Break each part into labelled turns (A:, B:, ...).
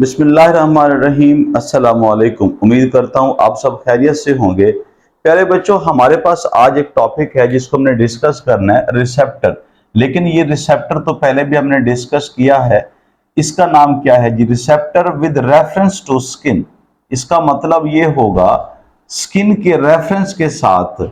A: बिस्मिल्लाहिर्रहमानिर्रहीम। अस्सलाम वालेकुम। उम्मीद करता हूँ आप सब खैरियत से होंगे। प्यारे बच्चों, हमारे पास आज एक टॉपिक है जिसको हमने डिस्कस करना है, रिसेप्टर। लेकिन ये रिसेप्टर तो पहले भी हमने डिस्कस किया है। इसका नाम क्या है जी? Receptor with reference to skin. इसका मतलब ये होगा, स्किन के रेफरेंस के साथ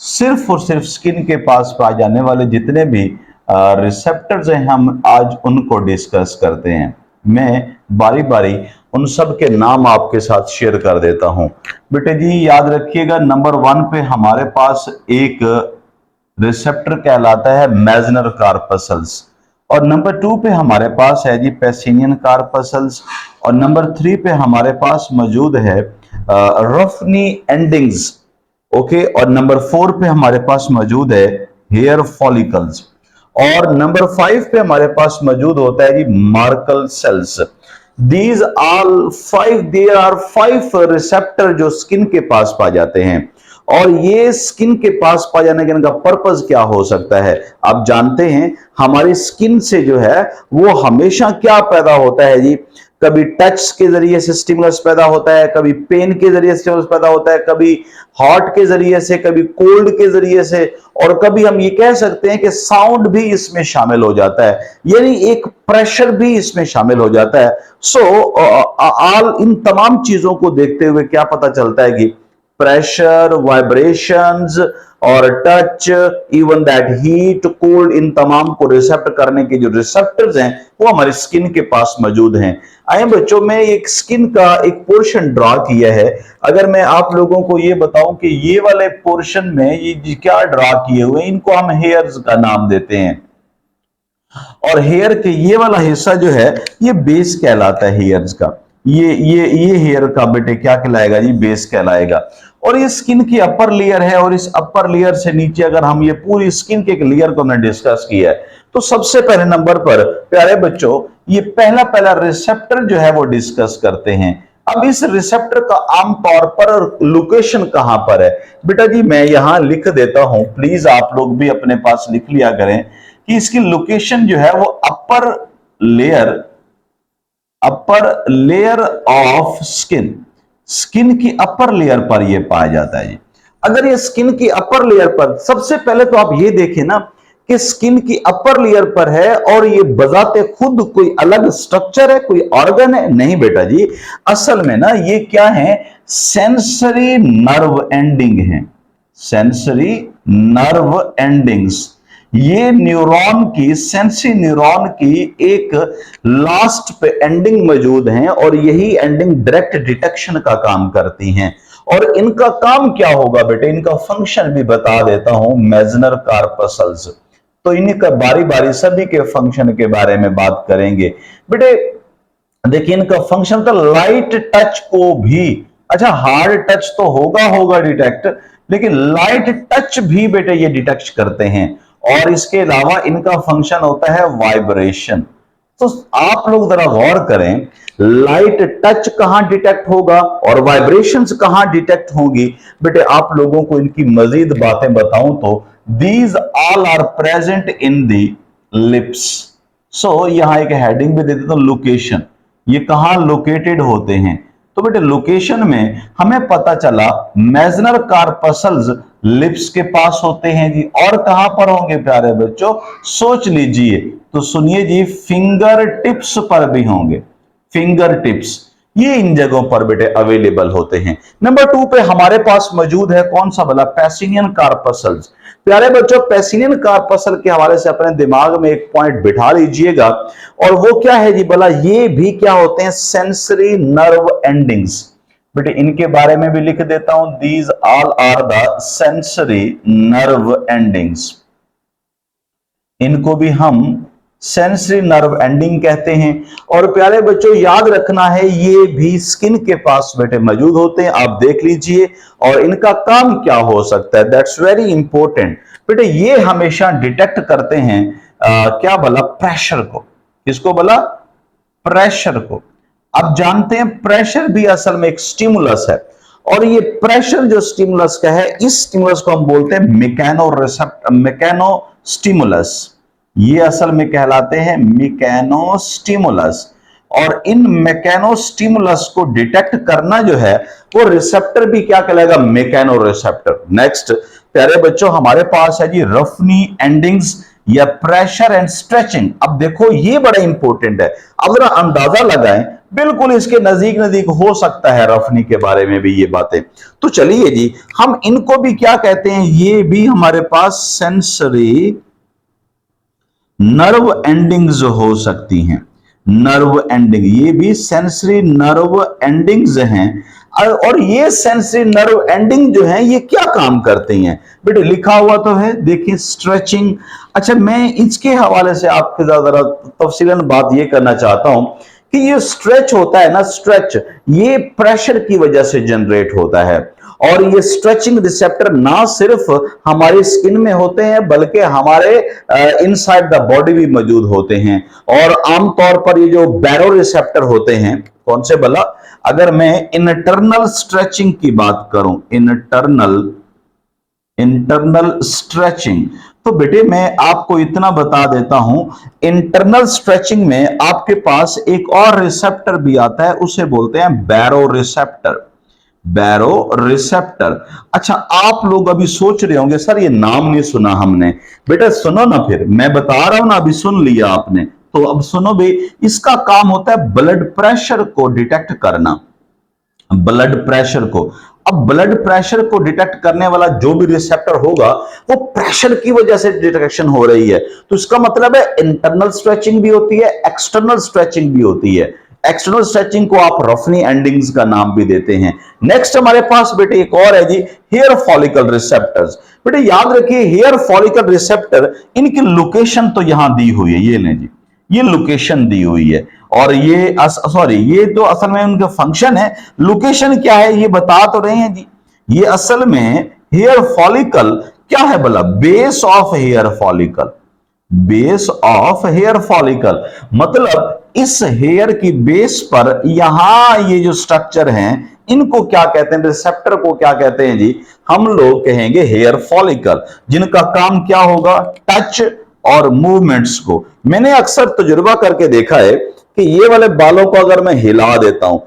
A: सिर्फ और सिर्फ स्किन के पास पाए जाने वाले जितने भी रिसेप्टर्स हैं, हम आज उनको डिस्कस करते हैं। मैं बारी बारी उन सब के नाम आपके साथ शेयर कर देता हूं। बेटे जी याद रखिएगा, नंबर 1 पे हमारे पास एक रिसेप्टर कहलाता है मेजनर कार्पसल्स, और नंबर 2 पे हमारे पास है जी पैसिनियन कार्पसल्स, और नंबर 3 पे हमारे पास मौजूद है रफनी एंडिंग्स। ओके, और नंबर 4 पे हमारे पास मौजूद है हेयर फॉलिकल्स, और नंबर 5 पे हमारे पास मौजूद होता है जी Merkel cells. These all 5, there are 5 receptor जो स्किन के पास पाए जाते हैं। और ये स्किन के पास पाए जाने का इनका पर्पस क्या हो सकता है? आप जानते हैं हमारी स्किन से जो है वो हमेशा क्या पैदा होता है जी? कभी टच के जरिए से स्टिमुलस पैदा होता है, कभी पेन के जरिए से स्टिमुलस पैदा होता है, कभी हॉट के जरिए से, कभी कोल्ड के जरिए से, और कभी हम ये कह सकते हैं कि साउंड भी इसमें शामिल हो जाता है, यानी एक प्रेशर भी इसमें शामिल हो जाता है। सो ऑल इन तमाम चीजों को देखते हुए क्या पता चलता है कि प्रेशर, वाइब्रेशंस और touch, even that heat, cold, इन तमाम को रिसेप्ट करने के जो रिसेप्टर्स हैं वो हमारी स्किन के पास मौजूद हैं। आइए बच्चों, में एक स्किन का एक पोर्शन ड्रॉ किया है। अगर मैं आप लोगों को ये बताऊं कि ये वाले पोर्शन में ये क्या ड्रॉ किए हुए हैं, इनको हम हेयर्स का नाम देते हैं। और हेयर के ये वाला हिस्सा जो है ये बेस कहलाता है हेयर्स का। ये हेयर का बेटे क्या कहलाएगा जी? बेस कहलाएगा। और ये स्किन की अपर लेयर है, और इस अपर लेयर से नीचे अगर हम ये पूरी स्किन के एक लेयर को हमने डिस्कस किया है, तो सबसे पहले नंबर पर प्यारे बच्चों ये पहला रिसेप्टर जो है वो डिस्कस करते हैं। अब इस रिसेप्टर का आमतौर पर लोकेशन कहां पर है? बेटा जी मैं यहां लिख देता हूं, प्लीज आप लोग भी अपने पास लिख लिया करें कि इसकी लोकेशन जो है वो upper layer of skin, skin की अपर लेयर पर यह पाया जाता है। अगर ये स्किन की अपर लेयर पर, सबसे पहले तो आप ये देखें ना कि स्किन की अपर लेयर पर है, और ये बजाते खुद कोई अलग स्ट्रक्चर है, कोई ऑर्गन है? नहीं बेटा जी, असल में ना ये क्या है? सेंसरी नर्व एंडिंग है, सेंसरी नर्व एंडिंग्स। ये न्यूरॉन की, सेंसरी न्यूरॉन की एक लास्ट पे एंडिंग मौजूद है, और यही एंडिंग डायरेक्ट डिटेक्शन का काम करती हैं। और इनका काम क्या होगा बेटे? इनका फंक्शन भी बता देता हूं, मेजनर कार्पसल्स। तो इनका बारी बारी सभी के फंक्शन के बारे में बात करेंगे। बेटे देखिए इनका फंक्शन था लाइट टच को भी, अच्छा हार्ड टच तो होगा डिटेक्ट, लेकिन लाइट टच भी बेटे ये डिटेक्ट करते हैं। और इसके अलावा इनका फंक्शन होता है वाइब्रेशन। तो आप लोग जरा गौर करें, लाइट टच कहां डिटेक्ट होगा और वाइब्रेशंस कहां डिटेक्ट होगी? बेटे आप लोगों को इनकी मजीद बातें बताऊं तो these all are present in the lips. So यहां एक हेडिंग भी दे देता हूं, लोकेशन, ये कहां लोकेटेड होते हैं? तो बेटे लोकेशन में हमें पता चला मेजनर कार्पसल्स लिप्स के पास होते हैं जी। और कहां पर होंगे प्यारे बच्चों? सोच लीजिए, तो सुनिए जी, फिंगर टिप्स पर भी होंगे। फिंगर टिप्स ये इन जगहों पर बेटे अवेलेबल होते हैं। नंबर 2 पे हमारे पास मौजूद है कौन सा वाला? पैसिनियन कार्पसल्स। प्यारे बच्चों पैसिनियन कार्पसल के हवाले से अपने दिमाग में एक पॉइंट बिठा लीजिएगा, और वो क्या है जी भला? ये भी क्या होते हैं? Sensory nerve endings. बेटे इनके बारे में भी लिख देता हूं, these all are the sensory nerve endings. इनको भी हम सेंसरी नर्व एंडिंग कहते हैं। और प्यारे बच्चों याद रखना है, ये भी स्किन के पास बेटे मौजूद होते हैं, आप देख लीजिए। और इनका काम क्या हो सकता है? That's very important. बेटे ये हमेशा डिटेक्ट करते हैं क्या बोला? प्रेशर को। किसको बोला? प्रेशर को। अब जानते हैं प्रेशर भी असल में एक स्टिमुलस है, और ये प्रेशर जो स्टिमुलस का है, इस स्टिमुलस को हम बोलते हैं मैकेनो स्टिमुलस। ये असल में कहलाते हैं मैकेनो स्टिमुलस। और इन मैकेनोस्टिमुलस को डिटेक्ट करना जो है वो रिसेप्टर भी क्या कहलाएगा, मैकेनो रिसेप्टर। नेक्स्ट प्यारे बच्चों हमारे पास है जी रफनी एंडिंग्स या प्रेशर एंड स्ट्रेचिंग। अब देखो ये बड़ा इंपॉर्टेंट है, अब जरा अंदाजा लगाएं, बिल्कुल इसके नजदीक नजदीक हो सकता है रफनी के बारे में भी ये बातें। तो चलिए जी हम इनको भी क्या कहते हैं, ये भी हमारे पास सेंसरी नर्व एंडिंग्स हो सकती हैं। नर्व एंडिंग, ये भी सेंसरी नर्व एंडिंग्स हैं। और ये सेंसरी नर्व एंडिंग जो है ये क्या काम करती हैं बेटे, लिखा हुआ तो है देखिए स्ट्रेचिंग। अच्छा मैं इसके हवाले से आपके जरा तफसीलन बात ये करना चाहता हूं कि ये स्ट्रेच होता है ना, स्ट्रेच ये प्रेशर की वजह से जनरेट होता है। और ये स्ट्रेचिंग रिसेप्टर ना सिर्फ हमारी स्किन में होते हैं बल्कि हमारे इनसाइड द बॉडी भी मौजूद होते हैं। और आमतौर पर ये जो बैरो रिसेप्टर होते हैं, कौन से भला, अगर मैं इंटरनल स्ट्रेचिंग की बात करूं, इंटरनल स्ट्रेचिंग, तो बेटे मैं आपको इतना बता देता हूं, इंटरनल स्ट्रेचिंग में आपके पास एक और रिसेप्टर भी आता है, उसे बोलते हैं बैरो रिसेप्टर। बैरो रिसेप्टर। अच्छा आप लोग अभी सोच रहे होंगे सर ये नाम नहीं सुना हमने, बेटा सुनो ना, फिर मैं बता रहा हूं ना, अभी सुन लिया आपने तो अब सुनो भी, इसका काम होता है ब्लड प्रेशर को डिटेक्ट करना, ब्लड प्रेशर को। अब ब्लड प्रेशर को डिटेक्ट करने वाला जो भी रिसेप्टर होगा वो प्रेशर की वजह से डिटेक्शन हो रही है, तो इसका मतलब है इंटरनल स्ट्रेचिंग भी होती है, एक्सटर्नल स्ट्रेचिंग भी होती है। एक्सटर्नल स्ट्रेचिंग को आप रफनी एंडिंग्स का नाम भी देते हैं। नेक्स्ट हमारे पास बेटे एक और है जी हेयर फॉलिकल रिसेप्टर्स। बेटे याद रखिए हेयर फॉलिकल रिसेप्टर, इनकी लोकेशन तो यहां दी हुई है, ये लें जी, ये लोकेशन दी हुई है। और ये सॉरी ये तो असल में उनका फंक्शन है, लोकेशन क्या है ये बता तो रहे हैं जी। ये असल में हेयर फॉलिकल क्या है भला, base of hair follicle, base of hair follicle, मतलब इस हेयर की बेस पर यहां ये जो स्ट्रक्चर हैं इनको क्या कहते हैं, रिसेप्टर को क्या कहते हैं जी, हम लोग कहेंगे हेयर फॉलिकल, जिनका काम क्या होगा, टच और मूवमेंट्स को। मैंने अक्सर तजुर्बा करके देखा है कि ये वाले बालों को अगर मैं हिला देता हूं,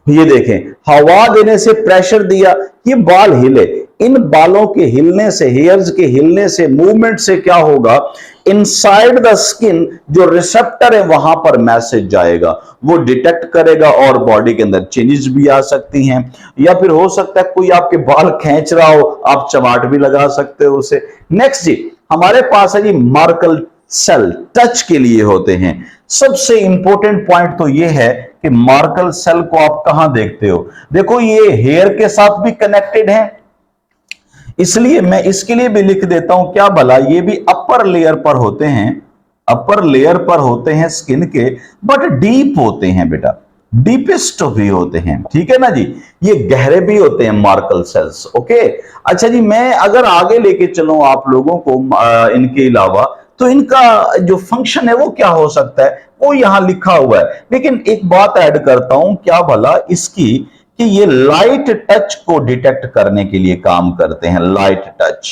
A: ये देखें हवा देने से प्रेशर दिया, ये बाल हिले, इन बालों के हिलने से, हेयर्स के हिलने से, मूवमेंट से क्या होगा, इनसाइड द स्किन जो रिसेप्टर है वहां पर मैसेज जाएगा, वो डिटेक्ट करेगा और बॉडी के अंदर चेंजेस भी आ सकती हैं। या फिर हो सकता है कोई आपके बाल खींच रहा हो, आप चमाट भी लगा सकते हो उसे। नेक्स्ट जी हमारे पास है जी मार्कल सेल, टच के लिए होते हैं। सबसे इंपॉर्टेंट पॉइंट तो ये है कि मार्कल सेल को आप कहां देखते हो, देखो ये हेयर के साथ भी कनेक्टेड है, इसलिए मैं इसके लिए भी लिख देता हूं क्या भला, ये भी अपर लेयर पर होते हैं, अपर लेयर पर होते हैं स्किन के, बट डीप होते हैं बेटा, डीपेस्ट भी होते हैं, ठीक है ना जी, ये गहरे भी होते हैं मार्कल सेल्स। ओके अच्छा जी मैं अगर आगे लेके चलूं आप लोगों को इनके अलावा, तो इनका जो फंक्शन है वो क्या हो सकता है वो यहां लिखा हुआ है, लेकिन एक बात ऐड करता हूं क्या भला इसकी, कि ये लाइट टच को डिटेक्ट करने के लिए काम करते हैं। लाइट टच,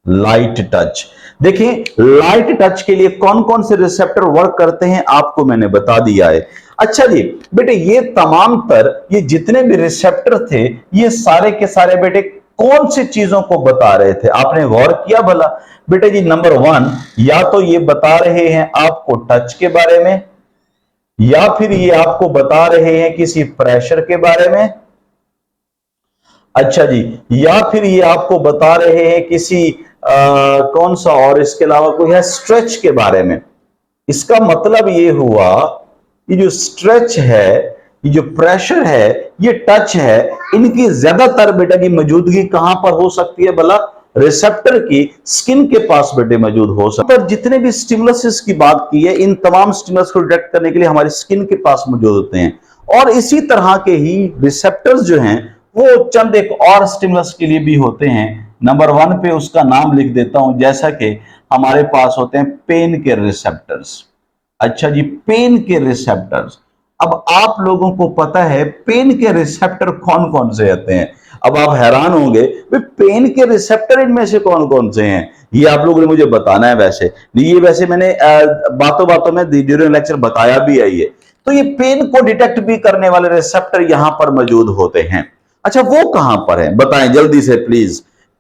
A: लाइट टच, देखिए लाइट टच के लिए कौन कौन से रिसेप्टर वर्क करते हैं आपको मैंने बता दिया है। अच्छा जी बेटे ये तमाम तर ये जितने भी रिसेप्टर थे ये सारे के सारे बेटे कौन सी चीजों को बता रहे थे, आपने गौर किया भला बेटे जी। नंबर 1 या तो ये बता रहे हैं आपको टच के बारे में, या फिर ये आपको बता रहे हैं किसी प्रेशर के बारे में, अच्छा जी, या फिर ये आपको बता रहे हैं किसी कौन सा और इसके अलावा कोई है स्ट्रेच के बारे में। इसका मतलब ये हुआ ये जो स्ट्रेच है, ये जो प्रेशर है, ये टच है, इनकी ज्यादातर बेटा की मौजूदगी कहां पर हो सकती है भला, रिसेप्टर की स्किन के पास बेटे मौजूद हो सकता है। जितने भी स्टिमुलस की बात की है इन तमाम स्टिमुलस को डिटेक्ट करने के लिए हमारी स्किन के पास मौजूद होते हैं। और इसी तरह के ही रिसेप्टर्स जो हैं वो चंद एक और स्टिमुलस के लिए भी होते हैं। नंबर 1 पे उसका नाम लिख देता हूं, जैसा कि हमारे पास होते हैं पेन के रिसेप्टर्स। अच्छा जी पेन के रिसेप्टर्स, अब आप लोगों को पता है पेन के रिसेप्टर कौन कौन से होते हैं, अब आप हैरान होंगे पेन के रिसेप्टर इनमें से कौन कौन से हैं, ये आप लोगों ने मुझे बताना है। वैसे मैंने बातों बातों में ड्यूरिंग लेक्चर बताया भी है। ये तो ये पेन को डिटेक्ट भी करने वाले रिसेप्टर यहां पर मौजूद होते हैं। अच्छा, वो कहां पर है बताएं जल्दी से प्लीज।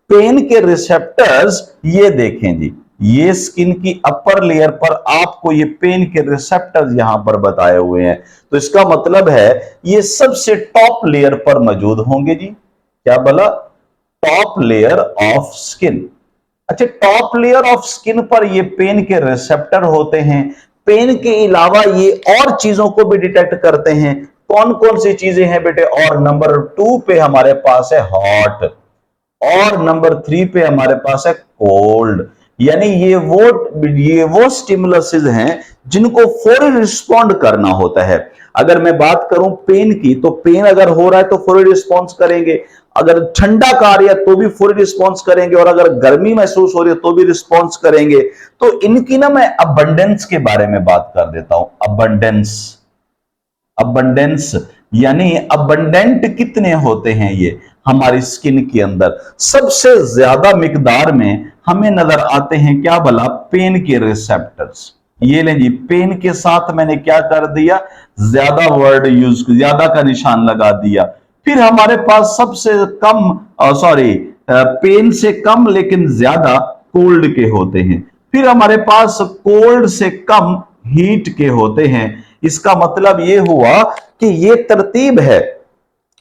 A: पेन के रिसेप्टर्स ये देखें जी, ये स्किन की अपर लेयर पर आपको ये पेन के रिसेप्टर्स यहां पर बताए हुए हैं। तो इसका मतलब है ये सबसे टॉप लेयर पर मौजूद होंगे जी। क्या बोला? Top layer of skin. अच्छा, टॉप लेयर ऑफ स्किन पर ये पेन के रिसेप्टर होते हैं। पेन के अलावा ये और चीजों को भी डिटेक्ट करते हैं। कौन कौन सी चीजें हैं बेटे? और नंबर 2 पे हमारे पास है हॉट, और नंबर 3 पे हमारे पास है कोल्ड। यानी ये वो स्टिमुलसेस हैं जिनको फौरी रिस्पॉन्ड करना होता है। अगर मैं बात करूं पेन की, तो पेन अगर हो रहा है तो फौरी रिस्पॉन्स करेंगे, अगर ठंडा का आ रहा है तो भी फौरी रिस्पॉन्स करेंगे, और अगर गर्मी महसूस हो रही है तो भी रिस्पॉन्स करेंगे। तो इनकी ना मैं अबंडेंस के बारे में बात कर देता हूं। अबंडेंस यानी अबंडेंट कितने होते हैं ये हमारी स्किन के अंदर? सबसे ज्यादा मिकदार में हमें नजर आते हैं क्या भला? पेन के रिसेप्टर्स। ये लें जी, पेन के साथ मैंने क्या कर दिया? ज्यादा वर्ड यूज, ज्यादा का निशान लगा दिया। फिर हमारे पास सबसे कम पेन से कम लेकिन ज्यादा कोल्ड के होते हैं। फिर हमारे पास कोल्ड से कम हीट के होते हैं। इसका मतलब ये हुआ कि ये तरतीब है।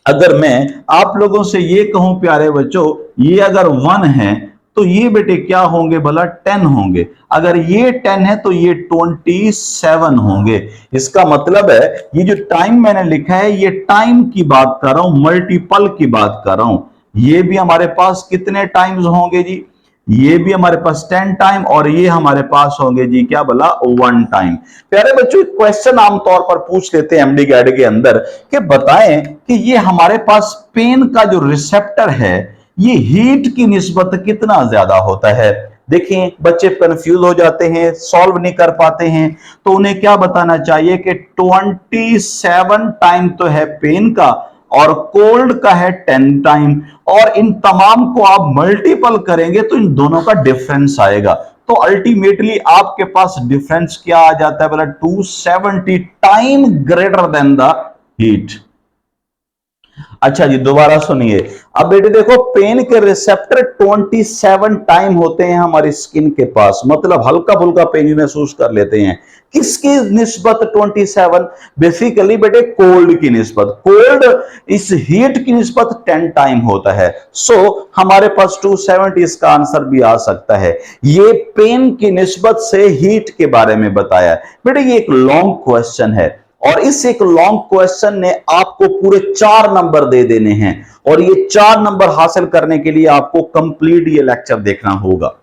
A: अगर मैं आप लोगों से ये कहूं प्यारे बच्चों, ये अगर 1 है तो ये बेटे क्या होंगे भला? 10 होंगे। अगर ये 10 है तो ये 27 होंगे। इसका मतलब है ये जो टाइम मैंने लिखा है ये टाइम की बात कर रहा हूं, मल्टीपल की बात कर रहा हूं। ये भी हमारे पास कितने टाइम्स होंगे जी? ये भी हमारे पास 10 टाइम, और ये हमारे पास होंगे जी क्या बोला? 1 टाइम। प्यारे बच्चों, एक क्वेश्चन आमतौर पर पूछ लेते हैं एमडी गाइड के अंदर कि बताएं कि ये हमारे पास पेन का जो रिसेप्टर है ये हीट की निस्बत कितना ज्यादा होता है। देखिए बच्चे कंफ्यूज हो जाते हैं, सॉल्व नहीं कर पाते हैं, तो उन्हें क्या बताना चाहिए कि 27 टाइम तो है पेन का, और कोल्ड का है 10 टाइम, और इन तमाम को आप मल्टीपल करेंगे तो इन दोनों का डिफरेंस आएगा। तो अल्टीमेटली आपके पास डिफरेंस क्या आ जाता है बोला? 270 time greater than the heat. अच्छा जी, दोबारा सुनिए। अब बेटे देखो, पेन के रिसेप्टर 27 टाइम होते हैं हमारी स्किन के पास, मतलब हल्का फुल्का पेन महसूस कर लेते हैं। किसकी निस्बत 27? बेसिकली बेटे कोल्ड की निस्बत। कोल्ड इस हीट की निस्बत 10 टाइम होता है। सो हमारे पास 270 इसका आंसर भी आ सकता है। ये पेन की निस्बत से हीट के बारे में बताया। बेटे ये एक लॉन्ग क्वेश्चन है, और इस एक लॉन्ग क्वेश्चन ने आपको पूरे 4 नंबर दे देने हैं, और ये 4 नंबर हासिल करने के लिए आपको कंप्लीट ये लेक्चर देखना होगा।